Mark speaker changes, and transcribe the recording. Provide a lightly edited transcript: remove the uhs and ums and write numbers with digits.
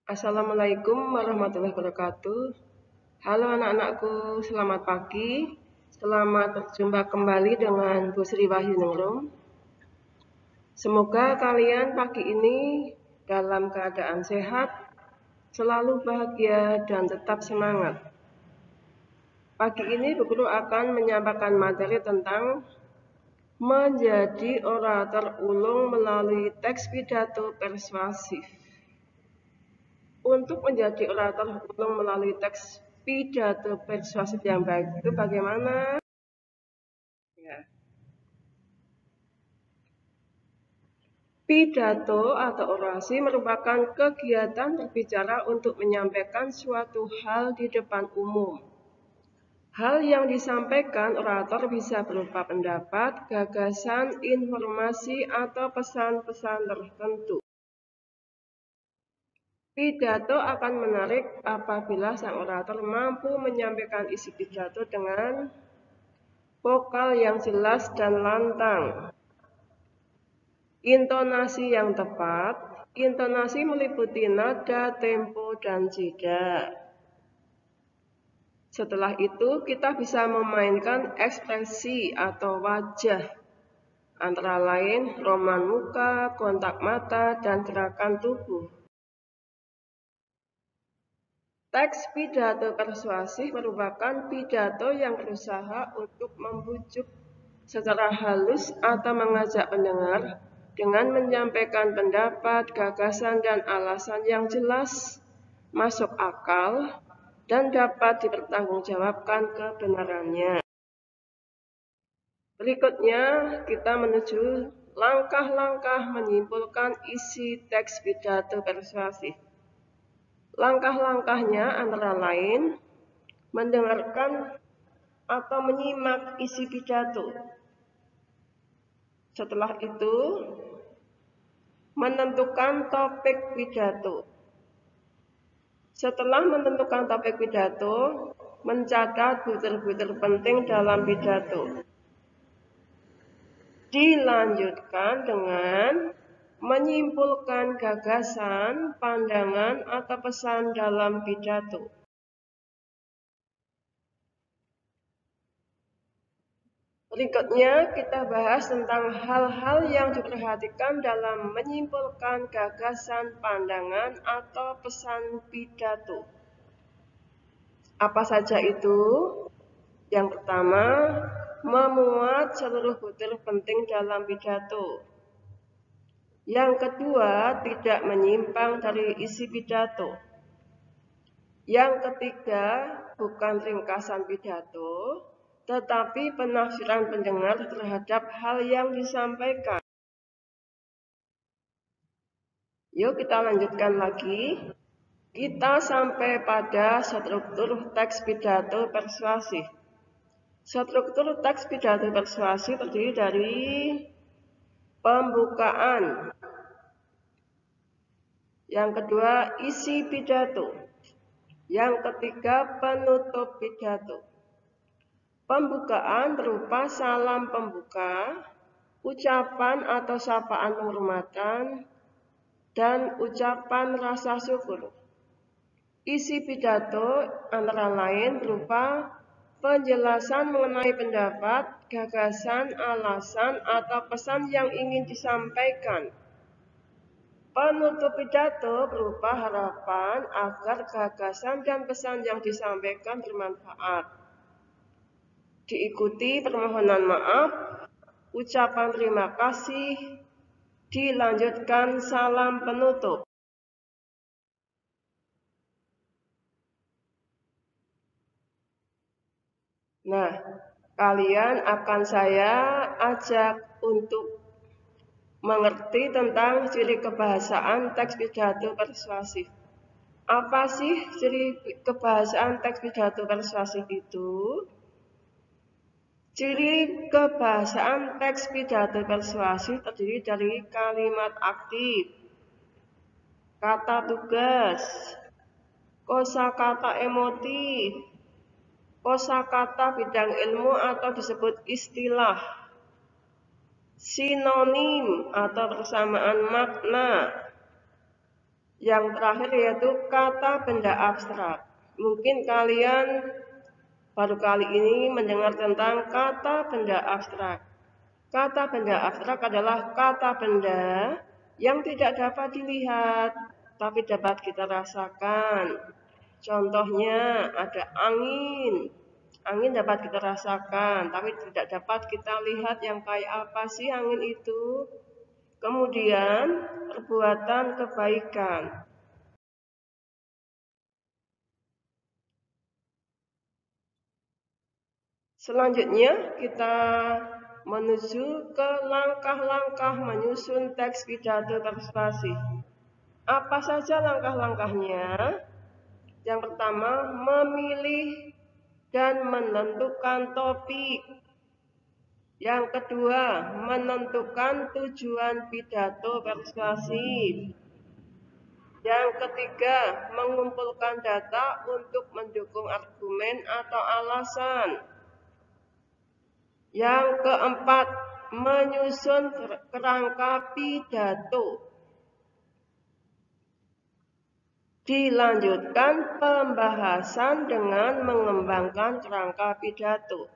Speaker 1: Assalamualaikum warahmatullahi wabarakatuh. Halo anak-anakku, selamat pagi. Selamat berjumpa kembali dengan Bu Sri Wahyuningrum. Semoga kalian pagi ini dalam keadaan sehat, selalu bahagia dan tetap semangat. Pagi ini Bu Guru akan menyampaikan materi tentang menjadi orator ulung melalui teks pidato persuasif. Untuk menjadi orator ulung melalui teks pidato persuasif yang baik itu bagaimana? Ya. Pidato atau orasi merupakan kegiatan berbicara untuk menyampaikan suatu hal di depan umum. Hal yang disampaikan orator bisa berupa pendapat, gagasan, informasi, atau pesan-pesan tertentu. Pidato akan menarik apabila sang orator mampu menyampaikan isi pidato dengan vokal yang jelas dan lantang. Intonasi yang tepat. Intonasi meliputi nada, tempo, dan jeda. Setelah itu kita bisa memainkan ekspresi atau wajah, antara lain roman muka, kontak mata, dan gerakan tubuh. Teks pidato persuasif merupakan pidato yang berusaha untuk membujuk secara halus atau mengajak pendengar dengan menyampaikan pendapat, gagasan, dan alasan yang jelas, masuk akal, dan dapat dipertanggungjawabkan kebenarannya. Berikutnya kita menuju langkah-langkah menyimpulkan isi teks pidato persuasif. Langkah-langkahnya antara lain mendengarkan atau menyimak isi pidato. Setelah itu menentukan topik pidato. Setelah menentukan topik pidato, mencatat butir-butir penting dalam pidato. Dilanjutkan dengan menyimpulkan gagasan, pandangan, atau pesan dalam pidato. Berikutnya kita bahas tentang hal-hal yang diperhatikan dalam menyimpulkan gagasan, pandangan, atau pesan pidato. Apa saja itu? Yang pertama, memuat seluruh butir penting dalam pidato. Yang kedua, tidak menyimpang dari isi pidato. Yang ketiga, bukan ringkasan pidato, tetapi penafsiran pendengar terhadap hal yang disampaikan. Yuk kita lanjutkan lagi. Kita sampai pada struktur teks pidato persuasif. Struktur teks pidato persuasif terdiri dari pembukaan. Yang kedua, isi pidato. Yang ketiga, penutup pidato. Pembukaan berupa salam pembuka, ucapan atau sapaan penghormatan, dan ucapan rasa syukur. Isi pidato antara lain berupa penjelasan mengenai pendapat, gagasan, alasan, atau pesan yang ingin disampaikan. Penutup pidato berupa harapan agar gagasan dan pesan yang disampaikan bermanfaat. Diikuti permohonan maaf, ucapan terima kasih, dilanjutkan salam penutup. Nah, kalian akan saya ajak untuk mengerti tentang ciri kebahasaan teks pidato persuasif. Apa sih ciri kebahasaan teks pidato persuasif itu? Ciri kebahasaan teks pidato persuasif terdiri dari kalimat aktif, kata tugas, kosakata emotif, kosakata bidang ilmu atau disebut istilah, sinonim atau persamaan makna, Yang terakhir yaitu kata benda abstrak. Mungkin kalian baru kali ini mendengar tentang kata benda abstrak. Kata benda abstrak adalah kata benda yang tidak dapat dilihat, tapi dapat kita rasakan. Contohnya ada angin. Angin dapat kita rasakan, tapi tidak dapat kita lihat yang kayak apa sih angin itu. Kemudian perbuatan kebaikan. Selanjutnya kita menuju ke langkah-langkah menyusun teks pidato persuasi. Apa saja langkah-langkahnya? Yang pertama, memilih dan menentukan topik. Yang kedua, menentukan tujuan pidato persuasif. Yang ketiga, mengumpulkan data untuk mendukung argumen atau alasan. Yang keempat, menyusun kerangka pidato. Dilanjutkan pembahasan dengan mengembangkan kerangka pidato.